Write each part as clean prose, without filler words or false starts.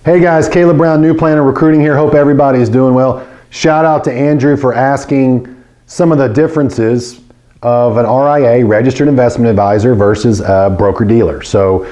Hey guys, Caleb Brown, New Planner Recruiting here. Hope everybody is doing well. Shout out to Andrew for asking some of the differences of an RIA, Registered Investment Advisor, versus a broker-dealer. So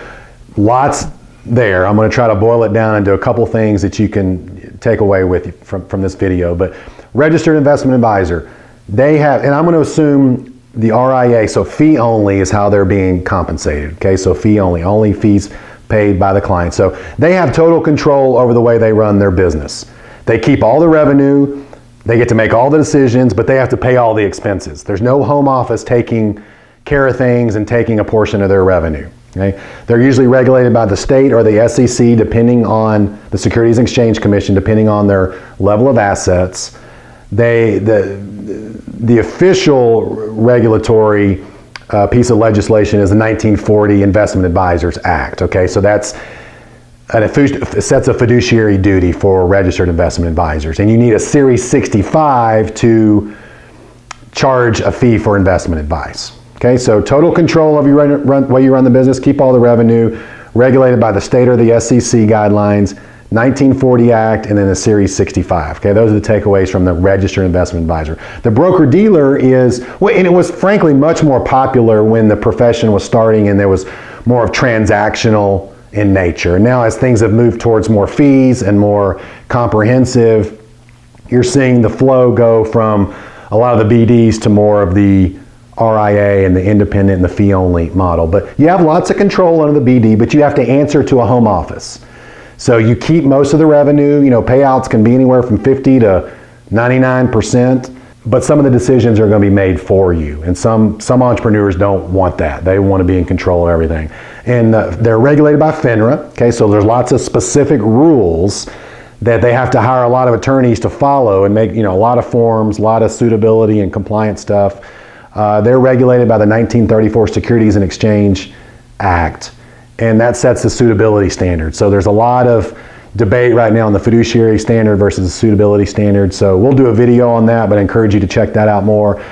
lots there. I'm going to try to boil it down into a couple things that you can take away with you from this video. But Registered Investment Advisor, they have, and I'm going to assume the RIA, so fee only is how they're being compensated. Okay, so fee only fees paid by the client. So they have total control over the way they run their business. They keep all the revenue, they get to make all the decisions, but they have to pay all the expenses. There's no home office taking care of things and taking a portion of their revenue. Okay? They're usually regulated by the state or the SEC, depending on the Securities and Exchange Commission, depending on their level of assets. The official regulatory piece of legislation is the 1940 Investment Advisors Act. Okay, so that's sets a fiduciary duty for registered investment advisors, and you need a Series 65 to charge a fee for investment advice. Okay, so total control of your way you run the business, keep all the revenue, regulated by the state or the SEC guidelines, 1940 Act, and then the Series 65. Okay, those are the takeaways from the Registered Investment Advisor. The broker-dealer is, well, and it was frankly much more popular when the profession was starting and there was more of transactional in nature. And now as things have moved towards more fees and more comprehensive, you're seeing the flow go from a lot of the BDs to more of the RIA and the independent and the fee-only model. But you have lots of control under the BD, but you have to answer to a home office. So you keep most of the revenue. You know, payouts can be anywhere from 50 to 99%, but some of the decisions are going to be made for you. And some entrepreneurs don't want that. They want to be in control of everything. And they're regulated by FINRA. Okay, so there's lots of specific rules that they have to hire a lot of attorneys to follow and make, you know, a lot of forms, a lot of suitability and compliance stuff. They're regulated by the 1934 Securities and Exchange Act. And that sets the suitability standard. So there's a lot of debate right now on the fiduciary standard versus the suitability standard. So we'll do a video on that, but I encourage you to check that out more.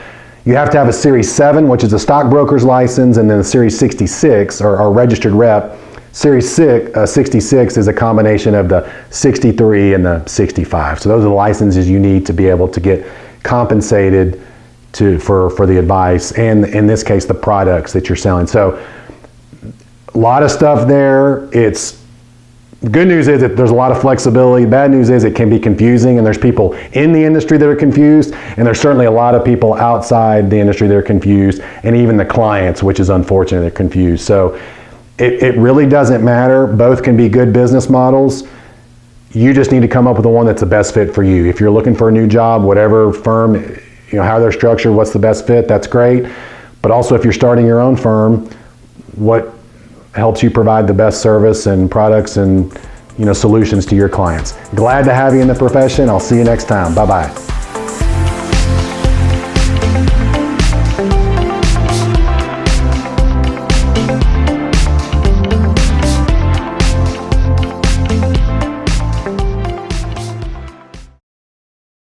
You have to have a Series 7, which is a stockbroker's license, and then a Series 66, or registered rep. Series 66 is a combination of the 63 and the 65. So those are the licenses you need to be able to get compensated for the advice, and in this case, the products that you're selling. So a lot of stuff there. It's good news is that there's a lot of flexibility. Bad news is it can be confusing, and there's people in the industry that are confused, and there's certainly a lot of people outside the industry that are confused, and even the clients, which is unfortunate, they're confused. So it really doesn't matter. Both can be good business models. You just need to come up with the one that's the best fit for you. If you're looking for a new job, whatever firm, you know, how they're structured, what's the best fit, that's great. But also if you're starting your own firm, what helps you provide the best service and products and, you know, solutions to your clients. Glad to have you in the profession. I'll see you next time. Bye-bye.